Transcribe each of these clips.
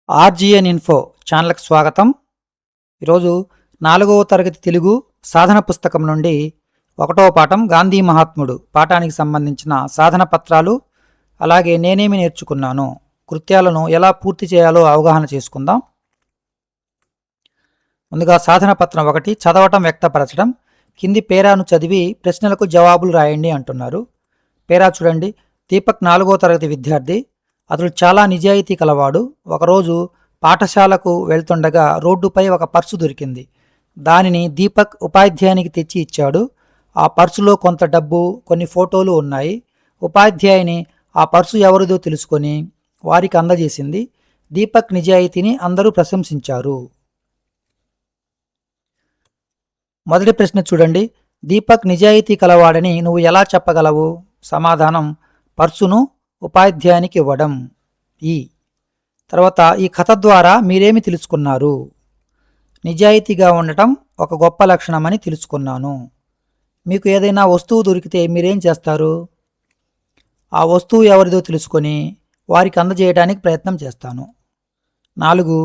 RGN info ఛానల్కి స్వాగతం. ఈరోజు 4వ తరగతి తెలుగు సాధన పుస్తకం నుండి 1వ పాఠం గాంధీ మహాత్ముడు పాఠానికి సంబంధించిన సాధన పత్రాలు, అలాగే నేనేమి నేర్చుకున్నాను, కృత్యాలను ఎలా పూర్తి చేయాలో అవగాహన చేసుకుందాం. ముందుగా సాధన పత్రం 1 చదవటం వ్యక్తపరచడం. కింది పేరాను చదివి ప్రశ్నలకు జవాబులు రాయండి అంటున్నారు. పేరా చూడండి. దీపక్ 4వ తరగతి విద్యార్థి. అతడు చాలా నిజాయితీ కలవాడు. ఒకరోజు పాఠశాలకు వెళ్తుండగా రోడ్డుపై ఒక పర్సు దొరికింది. దానిని దీపక్ ఉపాధ్యాయునికి తెచ్చి ఇచ్చాడు. ఆ పర్సులో కొంత డబ్బు, కొన్ని ఫోటోలు ఉన్నాయి. ఉపాధ్యాయుని ఆ పర్సు ఎవరిదో తెలుసుకొని వారికి అందజేసింది. దీపక్ నిజాయితీని అందరూ ప్రశంసించారు. మొదటి ప్రశ్న చూడండి. దీపక్ నిజాయితీ కలవాడని నువ్వు ఎలా చెప్పగలవు? సమాధానం, పర్సును ఉపాధ్యాయునికి ఇవ్వడం. తర్వాత ఈ కథ ద్వారా మీరేమి తెలుసుకున్నారు? నిజాయితీగా ఉండటం ఒక గొప్ప లక్షణమని తెలుసుకున్నాను. మీకు ఏదైనా వస్తువు దొరికితే మీరేం చేస్తారు? ఆ వస్తువు ఎవరిదో తెలుసుకొని వారికి అందజేయడానికి ప్రయత్నం చేస్తాను. 4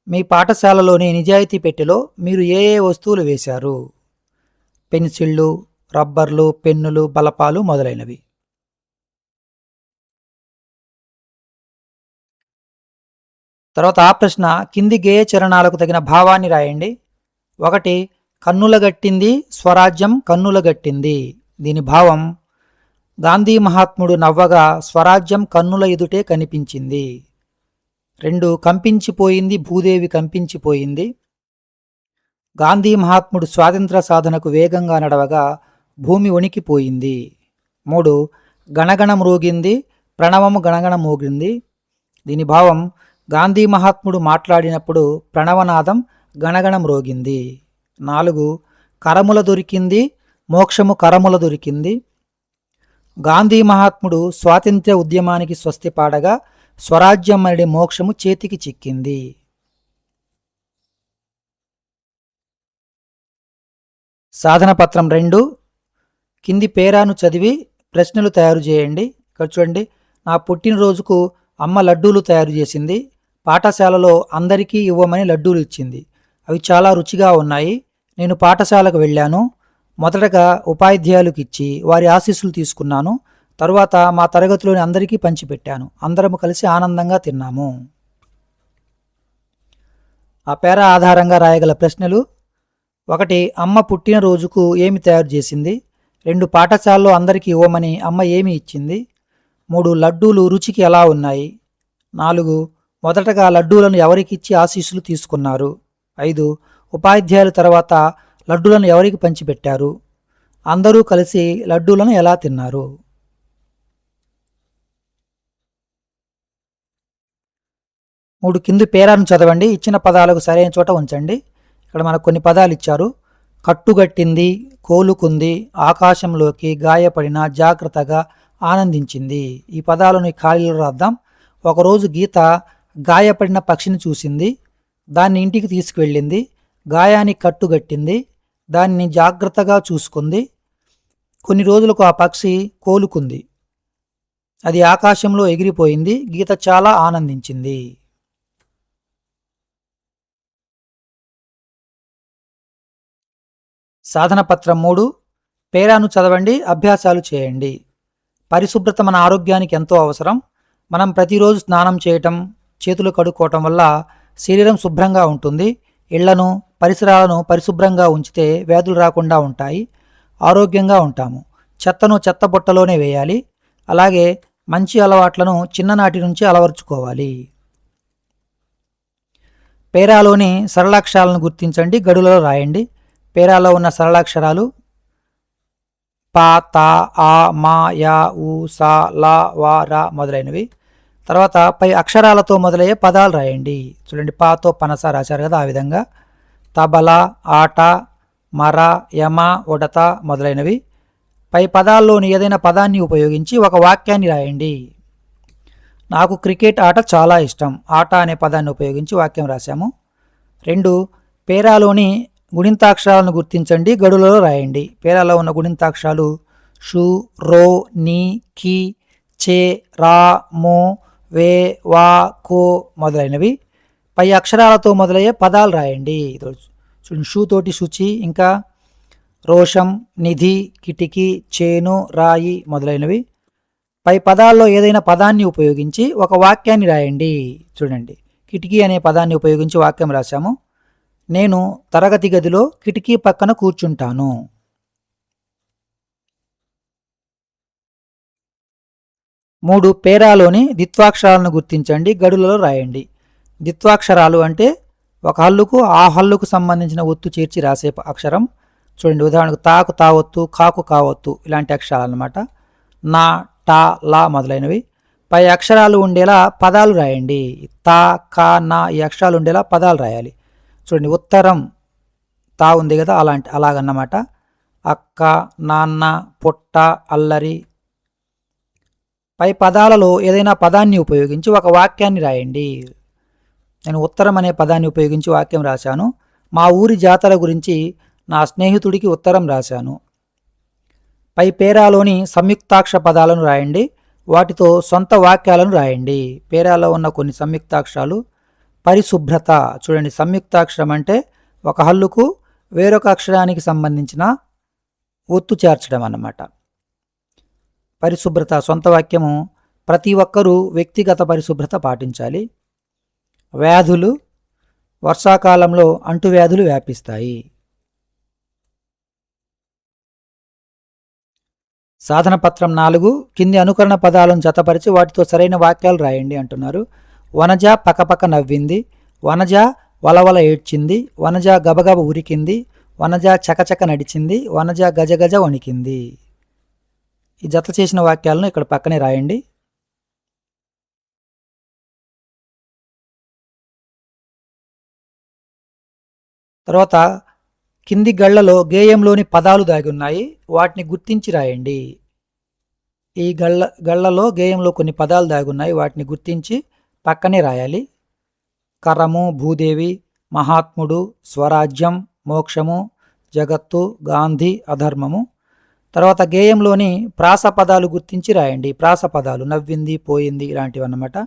మీ పాఠశాలలోని నిజాయితీ పెట్టెలో మీరు ఏ ఏ వస్తువులు వేశారు? పెన్సిళ్ళు, రబ్బర్లు, పెన్నులు, బలపాలు మొదలైనవి. తర్వాత ఆ ప్రశ్న కింది గేయ చరణాలకు తగిన భావాన్ని రాయండి. 1 కన్నులగట్టింది స్వరాజ్యం కన్నులగట్టింది. దీని భావం, గాంధీ మహాత్ముడు నవ్వగా స్వరాజ్యం కన్నుల ఎదుటే కనిపించింది. 2 కంపించిపోయింది భూదేవి కంపించిపోయింది. గాంధీ మహాత్ముడు స్వాతంత్ర సాధనకు వేగంగా నడవగా భూమి వణికిపోయింది. 3 గణగణ మ్రోగింది ప్రణవము గణగణ మోగింది. దీని భావం, గాంధీ మహాత్ముడు మాట్లాడినప్పుడు ప్రణవనాదం గణగణ మ్రోగింది. 4 కరముల దొరికింది మోక్షము కరముల దొరికింది. గాంధీ మహాత్ముడు స్వాతంత్ర్య ఉద్యమానికి స్వస్తి పాడగా స్వరాజ్యం అనే మోక్షము చేతికి చిక్కింది. సాధన పత్రం 2 కింది పేరాను చదివి ప్రశ్నలు తయారు చేయండి. ఇక్కడ చూడండి. నా పుట్టినరోజుకు అమ్మ లడ్డూలు తయారు చేసింది. పాఠశాలలో అందరికీ ఇవ్వమని లడ్డూలు ఇచ్చింది. అవి చాలా రుచిగా ఉన్నాయి. నేను పాఠశాలకు వెళ్ళాను. మొదటగా ఉపాధ్యాయులకు ఇచ్చి వారి ఆశీస్సులు తీసుకున్నాను. తరువాత మా తరగతిలోని అందరికీ పంచిపెట్టాను. అందరము కలిసి ఆనందంగా తిన్నాము. ఆ పేరా ఆధారంగా రాయగల ప్రశ్నలు: 1 అమ్మ పుట్టినరోజుకు ఏమి తయారు చేసింది? 2 పాఠశాలలో అందరికీ ఇవ్వమని అమ్మ ఏమి ఇచ్చింది? 3 లడ్డూలు రుచికి ఎలా ఉన్నాయి? 4 మొదటగా లడ్డూలను ఎవరికిచ్చి ఆశీస్సులు తీసుకున్నారు? 5 ఉపాధ్యాయులు తర్వాత లడ్డూలను ఎవరికి పంచిపెట్టారు? అందరూ కలిసి లడ్డూలను ఎలా తిన్నారు? కింది పేరాను చదవండి. ఇచ్చిన పదాలకు సరైన చోట ఉంచండి. ఇక్కడ మనకు కొన్ని పదాలు ఇచ్చారు. కట్టుగట్టింది, కోలుకుంది, ఆకాశంలోకి, గాయపడిన, జాగ్రత్తగా, ఆనందించింది. ఈ పదాలను ఖాళీలో రాద్దాం. ఒకరోజు గీత గాయపడిన పక్షిని చూసింది. దాన్ని ఇంటికి తీసుకువెళ్ళింది. గాయానికి కట్టుగట్టింది. దాన్ని జాగ్రత్తగా చూసుకుంది. కొన్ని రోజులకు ఆ పక్షి కోలుకుంది. అది ఆకాశంలో ఎగిరిపోయింది. గీత చాలా ఆనందించింది. సాధన పత్రం 3 పేరాను చదవండి, అభ్యాసాలు చేయండి. పరిశుభ్రత మన ఆరోగ్యానికి ఎంతో అవసరం. మనం ప్రతిరోజు స్నానం చేయటం, చేతులు కడుక్కోవటం వల్ల శరీరం శుభ్రంగా ఉంటుంది. ఇళ్లను, పరిసరాలను పరిశుభ్రంగా ఉంచితే వ్యాధులు రాకుండా ఉంటాయి. ఆరోగ్యంగా ఉంటాము. చెత్తను చెత్తబుట్టలోనే వేయాలి. అలాగే మంచి అలవాట్లను చిన్ననాటి నుంచి అలవర్చుకోవాలి. పేరాలోని సరళాక్షరాలను గుర్తించండి, గడులలో రాయండి. పేరాలో ఉన్న సరళాక్షరాలు ప, త, ఆ, మా, యా, ఉ, సా, లా, వా, రా మొదలైనవి. తర్వాత పై అక్షరాలతో మొదలయ్యే పదాలు రాయండి. చూడండి, పాతో పనస రాశారు కదా, ఆ విధంగా తబల, ఆట, మర, యమ, ఉడత మొదలైనవి. పై పదాల్లోని ఏదైనా పదాన్ని ఉపయోగించి ఒక వాక్యాన్ని రాయండి. నాకు క్రికెట్ ఆట చాలా ఇష్టం. ఆట అనే పదాన్ని ఉపయోగించి వాక్యం రాశాము. 2 పేరాలోని గుణింతాక్షరాలను గుర్తించండి, గడులలో రాయండి. పేరాలో ఉన్న గుణింతాక్షరాలు షు, రో, ని, కి, చే, రా, మో, వే, వా, కో మొదలైనవి. పై అక్షరాలతో మొదలయ్యే పదాలు రాయండి. చూడండి, షూ తోటి శుచి, ఇంకా రోషం, నిధి, కిటికీ, చేను, రాయి మొదలైనవి. పై పదాల్లో ఏదైనా పదాన్ని ఉపయోగించి ఒక వాక్యాన్ని రాయండి. చూడండి, కిటికీ అనే పదాన్ని ఉపయోగించి వాక్యం రాశాము. నేను తరగతి గదిలో కిటికీ పక్కన కూర్చుంటాను. మూడు, పేరాలోని ద్విత్వాక్షరాలను గుర్తించండి, గడులలో రాయండి. ద్విత్వాక్షరాలు అంటే ఒక హల్లుకు ఆ హల్లుకు సంబంధించిన ఒత్తు చేర్చి రాసే అక్షరం. చూడండి, ఉదాహరణకు తాకు తావొత్తు, కాకు కావొత్తు ఇలాంటి అక్షరాలు అన్నమాట. నా, టా, లా మొదలైనవి. పై అక్షరాలు ఉండేలా పదాలు రాయండి. తా, కా, నా ఈ అక్షరాలు ఉండేలా పదాలు రాయాలి. చూడండి, ఉత్తరం తా ఉంది కదా, అలాగన్నమాట. అక్క, నాన్న, పుట్ట, అల్లరి. పై పదాలలో ఏదైనా పదాన్ని ఉపయోగించి ఒక వాక్యాన్ని రాయండి. నేను ఉత్తరం అనే పదాన్ని ఉపయోగించి వాక్యం రాశాను. మా ఊరి జాతర గురించి నా స్నేహితుడికి ఉత్తరం రాశాను. పై పేరాలోని సంయుక్తాక్షర పదాలను రాయండి. వాటితో సొంత వాక్యాలను రాయండి. పేరాలో ఉన్న కొన్ని సంయుక్తాక్షరాలు. పరిశుభ్రత. చూడండి, సంయుక్తాక్షరం అంటే ఒక హల్లుకు వేరొక అక్షరానికి సంబంధించిన ఒత్తు చేర్చడం అన్నమాట. పరిశుభ్రత సొంత వాక్యము, ప్రతి ఒక్కరూ వ్యక్తిగత పరిశుభ్రత పాటించాలి. వ్యాధులు, వర్షాకాలంలో అంటువ్యాధులు వ్యాపిస్తాయి. సాధన పత్రం 4, కింది అనుకరణ పదాలను జతపరిచి వాటితో సరైన వాక్యాలు రాయండి అంటున్నారు. వనజ పకపక నవ్వింది, వనజ వలవల ఏడ్చింది, వనజ గబగబ ఉరికింది, వనజ చకచక నడిచింది, వనజ గజగజ వణికింది. ఈ జత చేసిన వాక్యాలను ఇక్కడ పక్కనే రాయండి. తర్వాత కింది గళ్లలో గేయంలోని పదాలు దాగి ఉన్నాయి, వాటిని గుర్తించి రాయండి. ఈ గళ్లలో గేయంలో కొన్ని పదాలు దాగి ఉన్నాయి, వాటిని గుర్తించి పక్కనే రాయాలి. కరము, భూదేవి, మహాత్ముడు, స్వరాజ్యం, మోక్షము, జగత్తు, గాంధీ, అధర్మము. తర్వాత గేయంలోని ప్రాస పదాలు గుర్తించి రాయండి. ప్రాస పదాలు నవ్వింది, పోయింది ఇలాంటివి అన్నమాట.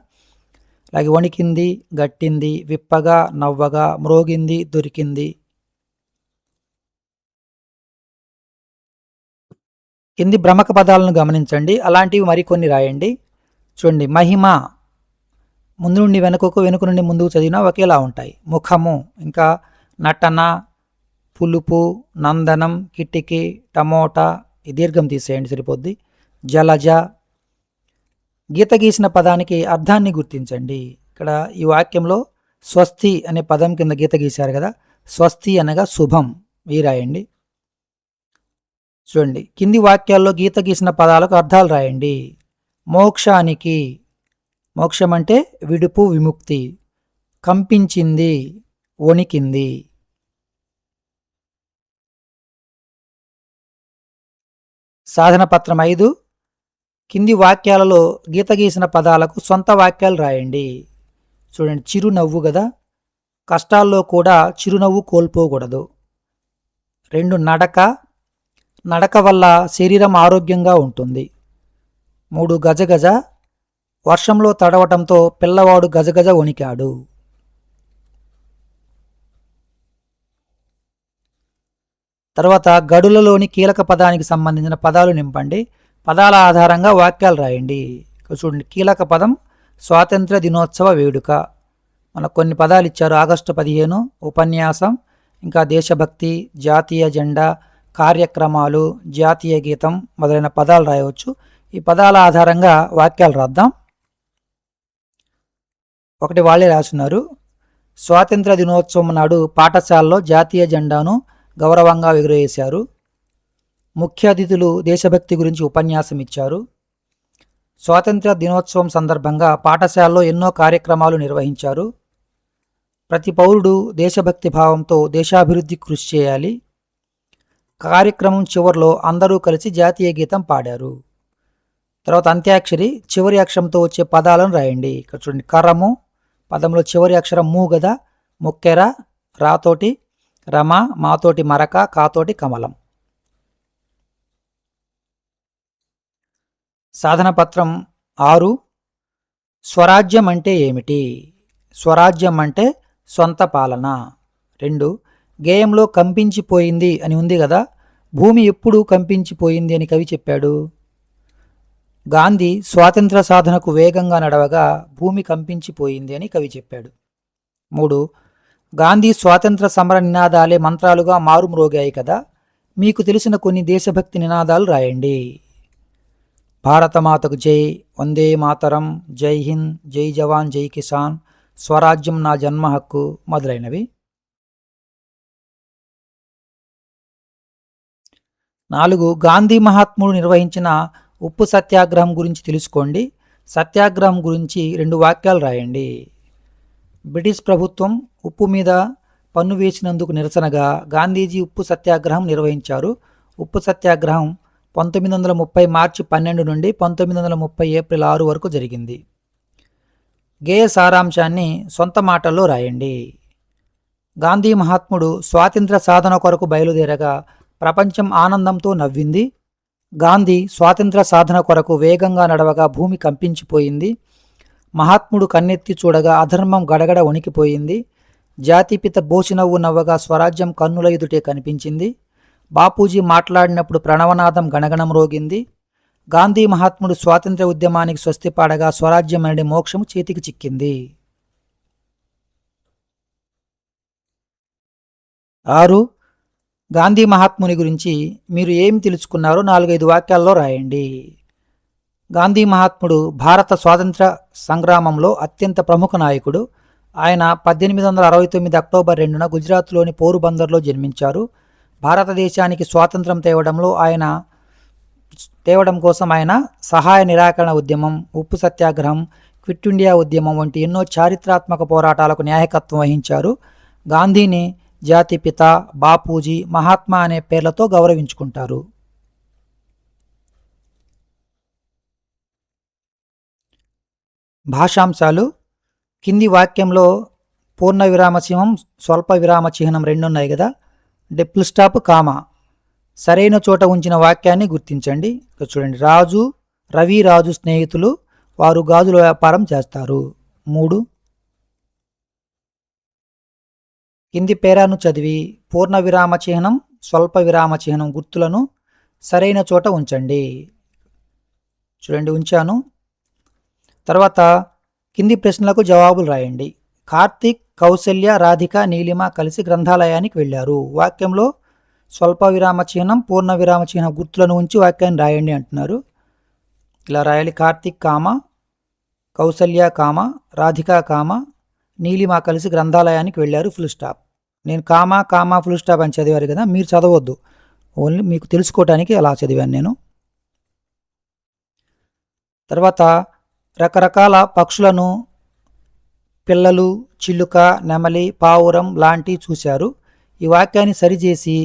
అలాగే వణికింది, గట్టింది, విప్పగా, నవ్వగా, మ్రోగింది, దొరికింది. కింది భ్రమక పదాలను గమనించండి, అలాంటివి మరికొన్ని రాయండి. చూడండి, మహిమ ముందు నుండి వెనుకకు, వెనుక నుండి ముందుకు చదివినా ఒకేలా ఉంటాయి. ముఖము, ఇంకా నటన, పులుపు, నందనం, కిటికీ, టమోటా ఈ దీర్ఘం తీసేయండి సరిపోద్ది. జలజ. గీత గీసిన పదానికి అర్థాన్ని గుర్తించండి. ఇక్కడ ఈ వాక్యంలో స్వస్తి అనే పదం కింద గీత గీశారు కదా, స్వస్తి అనగా శుభం, ఈ రాయండి. చూడండి, కింది వాక్యాల్లో గీత గీసిన పదాలకు అర్థాలు రాయండి. మోక్షానికి, మోక్షం అంటే విడుపు, విముక్తి. కంపించింది, వణికింది. సాధన పత్రం 5, కింది వాక్యాలలో గీత గీసిన పదాలకు సొంత వాక్యాలు రాయండి. చూడండి, చిరునవ్వు కదా, కష్టాల్లో కూడా చిరునవ్వు కోల్పోకూడదు. 2, నడక, నడక వల్ల శరీరం ఆరోగ్యంగా ఉంటుంది. 3, గజగజ, వర్షంలో తడవటంతో పిల్లవాడు గజగజ వణికాడు. తర్వాత గడులలోని కీలక పదానికి సంబంధించిన పదాలు నింపండి. పదాల ఆధారంగా వాక్యాలు రాయండి. చూడండి, కీలక పదం స్వాతంత్ర దినోత్సవ వేడుక. మనకు కొన్ని పదాలు ఇచ్చారు. ఆగస్టు 15, ఉపన్యాసం, ఇంకా దేశభక్తి, జాతీయ జెండా, కార్యక్రమాలు, జాతీయ గీతం మొదలైన పదాలు రాయవచ్చు. ఈ పదాల ఆధారంగా వాక్యాలు రాద్దాం. ఒకటి వాళ్ళే రాస్తున్నారు. స్వాతంత్ర దినోత్సవం నాడు పాఠశాలలో జాతీయ జెండాను గౌరవంగా ఎగురవేశారు. ముఖ్య అతిథులు దేశభక్తి గురించి ఉపన్యాసం ఇచ్చారు. స్వాతంత్ర దినోత్సవం సందర్భంగా పాఠశాలలో ఎన్నో కార్యక్రమాలు నిర్వహించారు. ప్రతి పౌరుడు దేశభక్తి భావంతో దేశాభివృద్ధి కృషి చేయాలి. కార్యక్రమం చివరిలో అందరూ కలిసి జాతీయ గీతం పాడారు. తర్వాత అంత్యాక్షరి, చివరి అక్షరంతో వచ్చే పదాలను రాయండి. ఇక్కడ చూడండి, కరము పదంలో చివరి అక్షరం ము కదా, ముక్కెర, రాతోటి రమ, మాతోటి మరక, కాతోటి కమలం. సాధన పత్రం 6, స్వరాజ్యం అంటే ఏమిటి? స్వరాజ్యం అంటే సొంత పాలన. 2 గేయంలో కంపించిపోయింది అని ఉంది కదా, భూమి ఎప్పుడు కంపించిపోయింది అని కవి చెప్పాడు? గాంధీ స్వాతంత్ర సాధనకు వేగంగా నడవగా భూమి కంపించిపోయింది అని కవి చెప్పాడు. 3 గాంధీ స్వాతంత్ర సమర నినాదాలే మంత్రాలుగా మారుమ్రోగాయి కదా, మీకు తెలిసిన కొన్ని దేశభక్తి నినాదాలు రాయండి. భారతమాతకు జై, వందే మాతరం, జై హింద్, జై జవాన్ జై కిసాన్, స్వరాజ్యం నా జన్మ హక్కు మొదలైనవి. 4 గాంధీ మహాత్ముడు నిర్వహించిన ఉప్పు సత్యాగ్రహం గురించి తెలుసుకోండి. సత్యాగ్రహం గురించి 2 వాక్యాలు రాయండి. బ్రిటిష్ ప్రభుత్వం ఉప్పు మీద పన్ను వేసినందుకు నిరసనగా గాంధీజీ ఉప్పు సత్యాగ్రహం నిర్వహించారు. ఉప్పు సత్యాగ్రహం 1930 మార్చి 12 నుండి 1930 ఏప్రిల్ 6 వరకు జరిగింది. గేయ సారాంశాన్ని సొంత మాటల్లో రాయండి. గాంధీ మహాత్ముడు స్వాతంత్ర సాధన కొరకు బయలుదేరగా ప్రపంచం ఆనందంతో నవ్వింది. గాంధీ స్వాతంత్ర సాధన కొరకు వేగంగా నడవగా భూమి కంపించిపోయింది. మహాత్ముడు కన్నెత్తి చూడగా అధర్మం గడగడ వణికిపోయింది. జాతిపిత బోసినవ్వు నవ్వగా స్వరాజ్యం కన్నుల ఎదుటే కనిపించింది. బాపూజీ మాట్లాడినప్పుడు ప్రణవనాదం గణగణం రోగింది. గాంధీ మహాత్ముడు స్వాతంత్ర్య ఉద్యమానికి స్వస్తి పాడగా స్వరాజ్యం అనే మోక్షము చేతికి చిక్కింది. 6 గాంధీ మహాత్ముని గురించి మీరు ఏమి తెలుసుకున్నారో 4-5 వాక్యాల్లో రాయండి. గాంధీ మహాత్ముడు భారత స్వాతంత్ర సంగ్రామంలో అత్యంత ప్రముఖ నాయకుడు. ఆయన 1869 అక్టోబర్ 2న గుజరాత్లోని పోరుబందర్లో జన్మించారు. భారతదేశానికి స్వాతంత్రం తేవడం కోసం ఆయన సహాయ నిరాకరణ ఉద్యమం, ఉప్పు సత్యాగ్రహం, క్విట్ ఇండియా ఉద్యమం వంటి ఎన్నో చారిత్రాత్మక పోరాటాలకు నాయకత్వం వహించారు. గాంధీని జాతిపిత, బాపూజీ, మహాత్మా అనే పేర్లతో గౌరవించుకుంటారు. భాషాంశాలు. కింది వాక్యంలో పూర్ణ విరామ చిహ్నం, స్వల్ప విరామ చిహ్నం 2 ఉన్నాయి కదా, అంటే ఫుల్ స్టాప్, కామా. సరైన చోట ఉంచిన వాక్యాన్ని గుర్తించండి. చూడండి, రవి రాజు స్నేహితులు, వారు గాజుల వ్యాపారం చేస్తారు. 3 కింది పేరాను చదివి పూర్ణ విరామ చిహ్నం, స్వల్ప విరామ చిహ్నం గుర్తులను సరైన చోట ఉంచండి. చూడండి, ఉంచాను. తర్వాత కింది ప్రశ్నలకు జవాబులు రాయండి. కార్తీక్, కౌసల్య, రాధిక, నీలిమ కలిసి గ్రంథాలయానికి వెళ్ళారు. వాక్యంలో స్వల్ప విరామ చిహ్నం, పూర్ణ విరామ చిహ్నం గుర్తులను ఉంచి వాక్యాన్ని రాయండి అంటున్నారు. ఇలా రాయాలి. కార్తీక్ కామ, కౌసల్య కామ, రాధిక కామ, నీలిమ కలిసి గ్రంథాలయానికి వెళ్ళారు, ఫుల్ స్టాప్. నేను కామా ఫుల్ స్టాప్ అని చదివారు కదా, మీరు చదవద్దు, ఓన్లీ మీకు తెలుసుకోవటానికి అలా చదివాను నేను. తర్వాత రకరకాల పక్షులను, పిల్లలు, చిలుక, నెమలి, పావురం లాంటివి చూశారు. ఈ వాక్యాన్ని సరిచేసి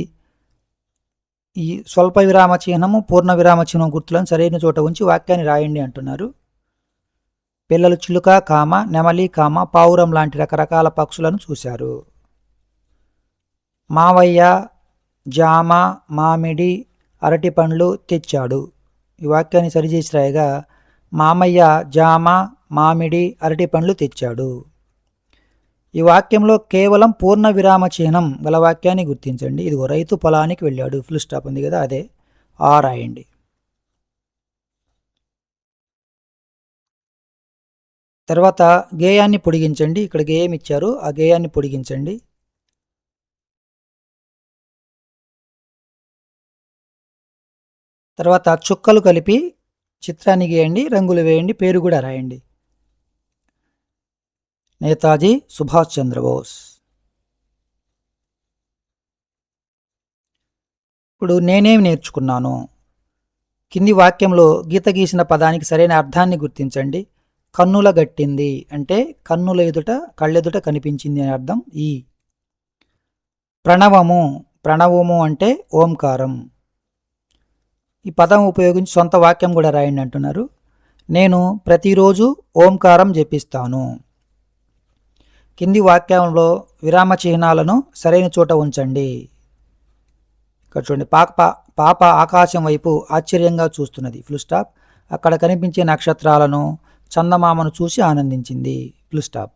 ఈ స్వల్ప విరామ చిహ్నము, పూర్ణ విరామ చిహ్నం గుర్తులను సరైన చోట ఉంచి వాక్యాన్ని రాయండి అంటున్నారు. పిల్లలు చిలుక కామ, నెమలి కామ, పావురం లాంటి రకరకాల పక్షులను చూశారు. మావయ్య జామ, మామిడి, అరటి పండ్లు తెచ్చాడు. ఈ వాక్యాన్ని సరిచేసి రాయగా మామయ్య జామ, మామిడి, అరటి పండ్లు తెచ్చాడు. ఈ వాక్యంలో కేవలం పూర్ణ విరామ చిహ్నం గల వాక్యాన్ని గుర్తించండి. ఇదిగో, రైతు పొలానికి వెళ్ళాడు, ఫుల్ స్టాప్ ఉంది కదా, అదే ఆ రాయండి. తర్వాత గేయాన్ని పొడిగించండి. ఇక్కడ గేయం ఇచ్చారు, ఆ గేయాన్ని పొడిగించండి. తర్వాత చుక్కలు కలిపి చిత్రాన్ని గీయండి, రంగులు వేయండి, పేరు కూడా రాయండి. నేతాజీ సుభాష్ చంద్రబోస్. ఇప్పుడు నేనేమి నేర్చుకున్నాను? కింది వాక్యంలో గీత గీసిన పదానికి సరైన అర్థాన్ని గుర్తించండి. కన్నుల గట్టింది అంటే కన్నుల ఎదుట, కళ్ళెదుట కనిపించింది అని అర్థం. ఈ ప్రణవము అంటే ఓంకారం. ఈ పదం ఉపయోగించి సొంత వాక్యం కూడా రాయండి అంటున్నారు. నేను ప్రతిరోజు ఓంకారం జపిస్తాను. కింది వాక్యంలో విరామ చిహ్నాలను సరైన చోట ఉంచండి. ఇక్కడ చూడండి, పాప ఆకాశం వైపు ఆశ్చర్యంగా చూస్తున్నది, ఫుల్ స్టాప్. అక్కడ కనిపించే నక్షత్రాలను, చందమామను చూసి ఆనందించింది, ఫుల్ స్టాప్.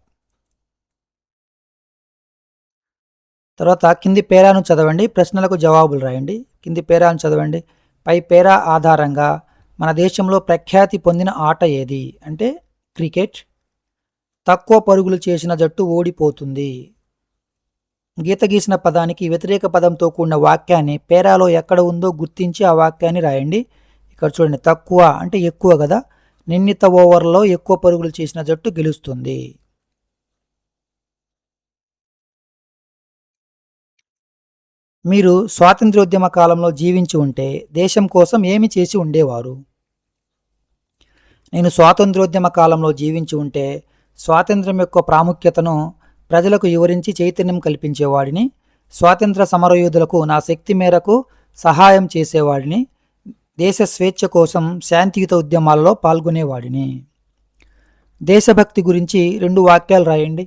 తర్వాత కింది పేరాను చదవండి, ప్రశ్నలకు జవాబులు రాయండి. కింది పేరాను చదవండి. పై పేరా ఆధారంగా మన దేశంలో ప్రఖ్యాతి పొందిన ఆట ఏది అంటే క్రికెట్. తక్కువ పరుగులు చేసిన జట్టు ఓడిపోతుంది. గీత గీసిన పదానికి వ్యతిరేక పదంతో కూడిన వాక్యాన్ని పేరాలో ఎక్కడ ఉందో గుర్తించి ఆ వాక్యాన్ని రాయండి. ఇక్కడ చూడండి, తక్కువ అంటే ఎక్కువ కదా, నిర్ణీత ఓవర్లో ఎక్కువ పరుగులు చేసిన జట్టు గెలుస్తుంది. మీరు స్వాతంత్ర్యోద్యమ కాలంలో జీవించి ఉంటే దేశం కోసం ఏమి చేసి ఉండేవారు? నేను స్వాతంత్ర్యోద్యమ కాలంలో జీవించి ఉంటే స్వాతంత్ర్యం యొక్క ప్రాముఖ్యతను ప్రజలకు వివరించి చైతన్యం కల్పించేవాడిని. స్వాతంత్ర సమరయోధులకు నా శక్తి మేరకు సహాయం చేసేవాడిని. దేశ స్వేచ్ఛ కోసం శాంతియుత ఉద్యమాలలో పాల్గొనేవాడిని. దేశభక్తి గురించి 2 వాక్యాలు రాయండి.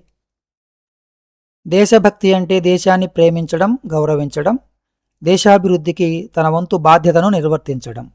దేశభక్తి అంటే దేశాన్ని ప్రేమించడం, గౌరవించడం, దేశాభివృద్ధికి తన వంతు బాధ్యతను నిర్వర్తించడం.